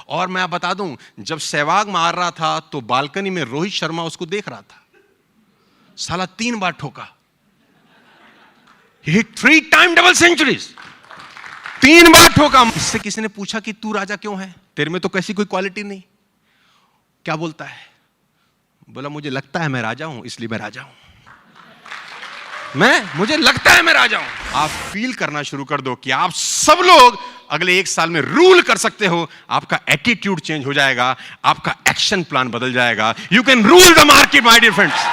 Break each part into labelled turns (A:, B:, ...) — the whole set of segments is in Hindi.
A: और मैं बता दूं, जब सहवाग मार रहा था तो बालकनी में रोहित शर्मा उसको देख रहा था। साला 3 बार ठोका। He hit 3 time double centuries, 3 बार ठोका। इससे किसी ने पूछा कि तू राजा क्यों है, तेरे में तो कैसी कोई क्वालिटी नहीं। क्या बोलता है? बोला मुझे लगता है मैं राजा हूं, इसलिए मैं राजा हूं। मुझे लगता है मैं राजा हूं। आप फील करना शुरू कर दो कि आप सब लोग अगले 1 साल में रूल कर सकते हो। आपका एटीट्यूड चेंज हो जाएगा, आपका एक्शन प्लान बदल जाएगा। You can rule the market my dear friends.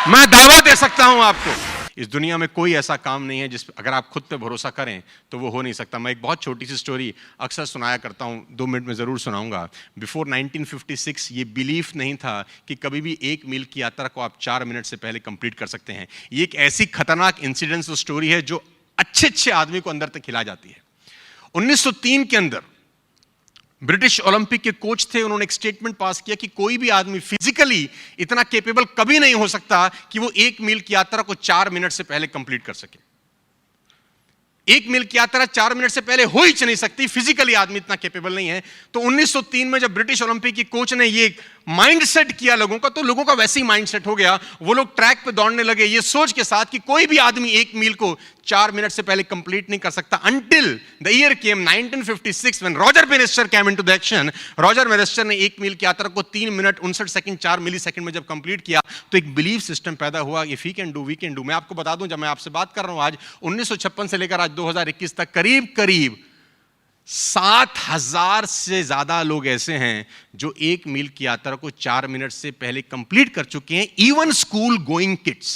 A: मैं दावा दे सकता हूं आपको, इस दुनिया में कोई ऐसा काम नहीं है जिस अगर आप खुद पे भरोसा करें तो वो हो नहीं सकता। मैं एक बहुत छोटी सी स्टोरी अक्सर सुनाया करता हूं, 2 मिनट में जरूर सुनाऊंगा। बिफोर 1956 ये बिलीफ नहीं था कि कभी भी 1 मील की यात्रा को आप 4 मिनट से पहले कंप्लीट कर सकते हैं। ये एक ऐसी खतरनाक इंसिडेंस स्टोरी है जो अच्छे आदमी को अंदर तक खिला जाती है। 1903 के अंदर ब्रिटिश ओलंपिक के कोच थे, उन्होंने एक स्टेटमेंट पास किया कि कोई भी आदमी फिजिकली इतना कैपेबल कभी नहीं हो सकता कि वो 1 मील की यात्रा को 4 मिनट से पहले कंप्लीट कर सके। 1 मील की यात्रा 4 मिनट से पहले हो ही नहीं सकती, फिजिकली आदमी इतना कैपेबल नहीं है। तो 1903 में जब ब्रिटिश ओलंपिक की कोच ने ये माइंडसेट किया लोगों का, तो लोगों का वैसे ही माइंडसेट हो गया। वो लोग ट्रैक पे दौड़ने लगे ये सोच के साथ कि कोई भी आदमी 1 मील को 4 मिनट से पहले कंप्लीट नहीं कर सकता। Until the year came 1956 when Roger Bannister came into the action। Roger banister ने 1 मील की यात्रा को 3 मिनट 59 सेकंड 4 मिली सेकंड में जब कंप्लीट किया तो एक बिलीफ सिस्टम पैदा हुआ, if he can do we can do. मैं आपको बता दूं, जब मैं आपसे बात कर रहा हूं आज 1956 से लेकर आज 2021 तक करीब 7,000 से ज्यादा लोग ऐसे हैं जो 1 मील की यात्रा को 4 मिनट से पहले कंप्लीट कर चुके हैं। Even school going kids,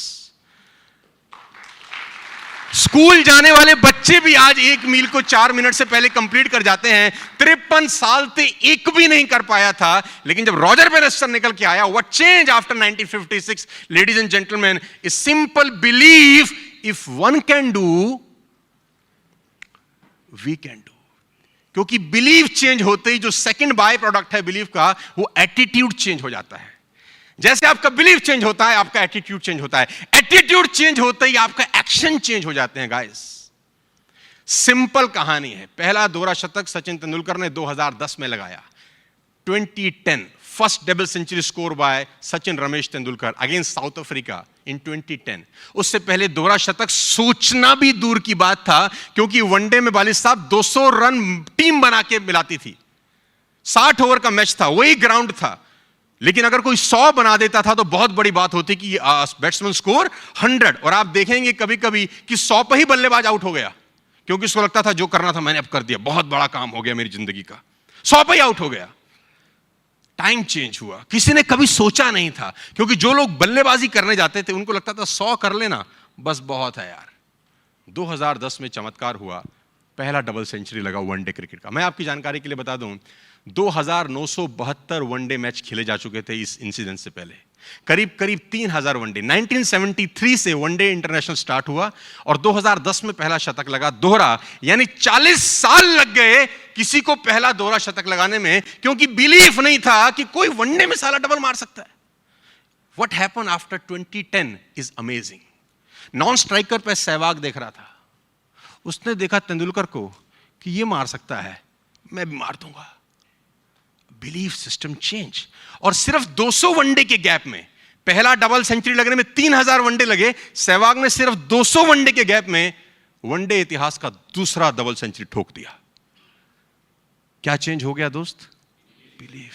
A: school जाने वाले बच्चे भी आज 1 मील को 4 मिनट से पहले कंप्लीट कर जाते हैं। 53 साल से एक भी नहीं कर पाया था, लेकिन जब रॉजर बैनिस्टर निकल के आया, what change after 1956 ladies and gentleman, is simple belief, if one can do we can do. क्योंकि बिलीफ चेंज होते ही जो सेकंड बाय प्रोडक्ट है बिलीफ का, वो एटीट्यूड चेंज हो जाता है। जैसे आपका बिलीफ चेंज होता है, आपका एटीट्यूड चेंज होता है। एटीट्यूड चेंज होते ही आपका एक्शन चेंज हो जाते हैं गाइस। सिंपल कहानी है। पहला दोहरा शतक सचिन तेंदुलकर ने 2010 में लगाया। 2010 first double century score by Sachin Ramesh Tendulkar against South Africa in 2010। उससे पहले दोहरा शतक सोचना भी दूर की बात था, क्योंकि वनडे में बालिश साहब 200 रन टीम बना के मिलाती थी। 60 ओवर का मैच था, वही ग्राउंड था, लेकिन अगर कोई 100 बना देता था तो बहुत बड़ी बात होती कि बैट्समैन स्कोर 100। और आप देखेंगे कभी कभी कि 100 पे ही बल्लेबाज आउट हो गया, क्योंकि उसको लगता था जो करना था मैंने अब कर दिया, बहुत बड़ा काम हो गया मेरी जिंदगी का। 100 पे ही आउट हो गया। टाइम चेंज हुआ, किसी ने कभी सोचा नहीं था, क्योंकि जो लोग बल्लेबाजी करने जाते थे उनको लगता था 100 कर लेना बस बहुत है यार। 2010 में चमत्कार हुआ, पहला डबल सेंचुरी लगा वनडे क्रिकेट का। मैं आपकी जानकारी के लिए बता दूं, 2972 वनडे मैच खेले जा चुके थे इस इंसिडेंट से पहले। करीब 3000 वनडे। 1973 से वनडे इंटरनेशनल स्टार्ट हुआ और 2010 में पहला शतक लगा, दोहरा। यानी 40 साल लग गए किसी को पहला दोहरा शतक लगाने में, क्योंकि बिलीफ नहीं था कि कोई वनडे में साला डबल मार सकता है। What happened after 2010 is amazing. Non striker पे सहवाग देख रहा था, उसने देखा तेंदुलकर को कि ये मार सकता है, मैं भी मार दूंगा। Belief system change. और सिर्फ 200 वनडे के गैप में पहला डबल सेंचुरी लगने में 3000 वनडे लगे। सहवाग ने सिर्फ 200 वनडे के गैप में वनडे इतिहास का दूसरा डबल सेंचुरी ठोक दिया। क्या चेंज हो गया दोस्त? बिलीफ।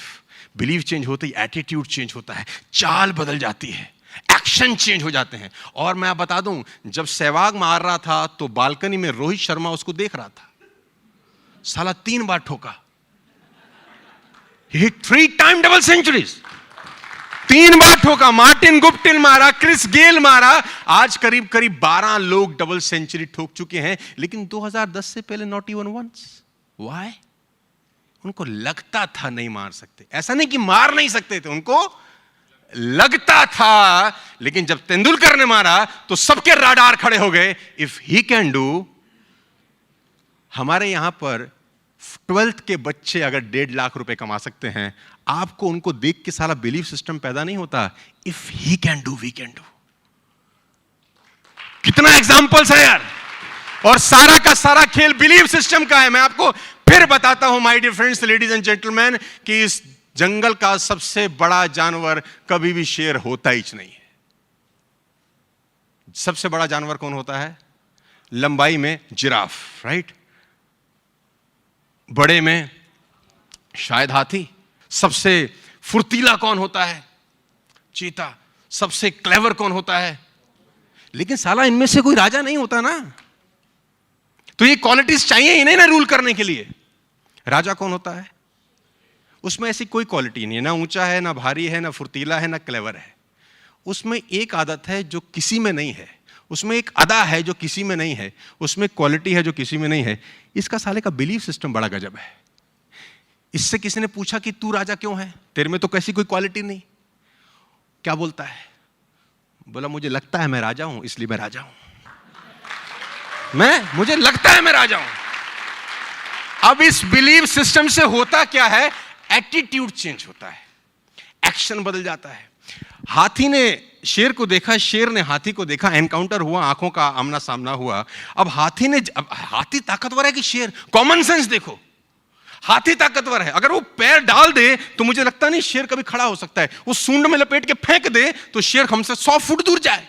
A: बिलीफ चेंज होते ही एटीट्यूड चेंज होता है, चाल बदल जाती है, एक्शन चेंज हो जाते हैं। और मैं बता दूं, जब सहवाग मार रहा था तो बालकनी में रोहित शर्मा उसको देख रहा था। साला 3 बार ठोका। He hit 3 time double centuries, 3 बार ठोका। मार्टिन गुप्टिल मारा, क्रिस गेल मारा। आज करीब 12 लोग डबल सेंचुरी ठोक चुके हैं, लेकिन 2010 से पहले नॉट इवन वंस। Why? उनको लगता था नहीं मार सकते। ऐसा नहीं कि मार नहीं सकते थे, उनको लगता था। लेकिन जब तेंदुलकर ने मारा तो सबके राडार खड़े हो गए, इफ ही कैन डू। हमारे यहां पर 12th के बच्चे अगर 1.5 लाख रुपए कमा सकते हैं, आपको उनको देख के सारा बिलीफ सिस्टम पैदा नहीं होता, if he can do we can do. कितना एग्जाम्पल्स है यार। और सारा का सारा खेल बिलीफ सिस्टम का है। मैं आपको फिर बताता हूं my dear friends, ladies and gentleman, कि इस जंगल का सबसे बड़ा जानवर कभी भी शेर होता ही नहीं है। सबसे बड़ा जानवर कौन होता है? लंबाई में जिराफ, राइट? बड़े में शायद हाथी। सबसे फुर्तीला कौन होता है? चीता। सबसे क्लेवर कौन होता है? लेकिन साला इनमें से कोई राजा नहीं होता ना, तो ये क्वालिटीज चाहिए ही नहीं ना रूल करने के लिए। राजा कौन होता है? उसमें ऐसी कोई क्वालिटी नहीं है, ना ऊंचा है, ना भारी है, ना फुर्तीला है, ना क्लेवर है। उसमें एक आदत है जो किसी में नहीं है, उसमें एक अदा है जो किसी में नहीं है, उसमें क्वालिटी है जो किसी में नहीं है। इसका साले का बिलीफ सिस्टम बड़ा गजब है। इससे किसी ने पूछा कि तू राजा क्यों है, तेरे में तो कैसी कोई क्वालिटी नहीं। क्या बोलता है? बोला मुझे लगता है मैं राजा हूं, इसलिए मैं राजा हूं। मुझे लगता है मैं राजा हूं। अब इस बिलीव सिस्टम से होता क्या है? एटीट्यूड चेंज होता है, एक्शन बदल जाता है। हाथी ने शेर को देखा, शेर ने हाथी को देखा, एनकाउंटर हुआ, आंखों का आमना सामना हुआ। अब हाथी ताकतवर है कि शेर? कॉमन सेंस देखो, हाथी ताकतवर है। अगर वो पैर डाल दे तो मुझे लगता नहीं शेर कभी खड़ा हो सकता है। वो सूंड में लपेट के फेंक दे तो शेर हमसे 100 फुट दूर जाए।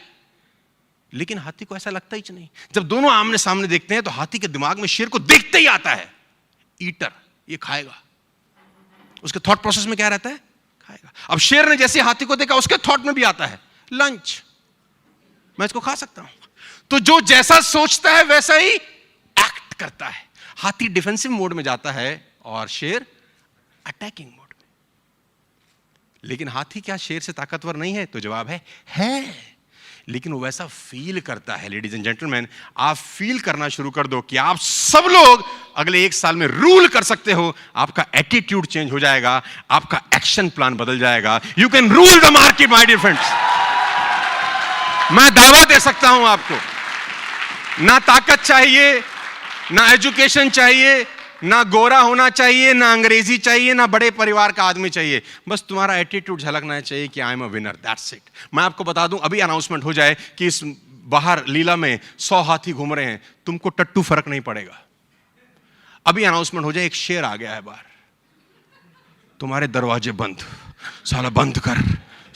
A: लेकिन हाथी को ऐसा लगता ही नहीं। जब दोनों आमने सामने देखते हैं तो हाथी के दिमाग में शेर को देखते ही आता है, ईटर, ये खाएगा। उसके थॉट प्रोसेस में क्या रहता है? खाएगा। अब शेर ने जैसे हाथी को देखा, उसके थॉट में भी आता है लंच, मैं इसको खा सकता हूं। तो जो जैसा सोचता है वैसा ही एक्ट करता है। हाथी डिफेंसिव मोड में जाता है और शेर अटैकिंग मोड में। लेकिन हाथी क्या शेर से ताकतवर नहीं है? तो जवाब है। लेकिन वो वैसा फील करता है। लेडीज एंड जेंटलमैन, आप फील करना शुरू कर दो कि आप सब लोग अगले 1 साल में रूल कर सकते हो। आपका एटीट्यूड चेंज हो जाएगा, आपका एक्शन प्लान बदल जाएगा। You can rule the market my dear friends. मैं दावा दे सकता हूं आपको, ना ताकत चाहिए, ना एजुकेशन चाहिए, ना गोरा होना चाहिए, ना अंग्रेजी चाहिए, ना बड़े परिवार का आदमी चाहिए। बस तुम्हारा एटीट्यूड झलकना चाहिए कि I am a winner, that's it. मैं आपको बता दूं, अभी अनाउंसमेंट हो जाए कि इस बाहर लीला में 100 हाथी घूम रहे हैं, तुमको टट्टू फर्क नहीं पड़ेगा। अभी अनाउंसमेंट हो जाए एक शेर आ गया है बाहर, तुम्हारे दरवाजे बंद, साला बंद कर,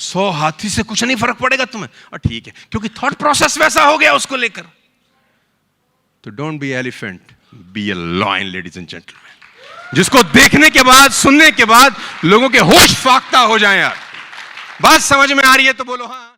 A: 100 हाथी से कुछ नहीं फर्क पड़ेगा तुम्हें। और ठीक है, क्योंकि थॉट प्रोसेस वैसा हो गया उसको लेकर। तो don't be elephant, be a lion ladies and gentleman, जिसको देखने के बाद, सुनने के बाद लोगों के होश फाख्ता हो जाए। यार बात समझ में आ रही है तो बोलो हाँ।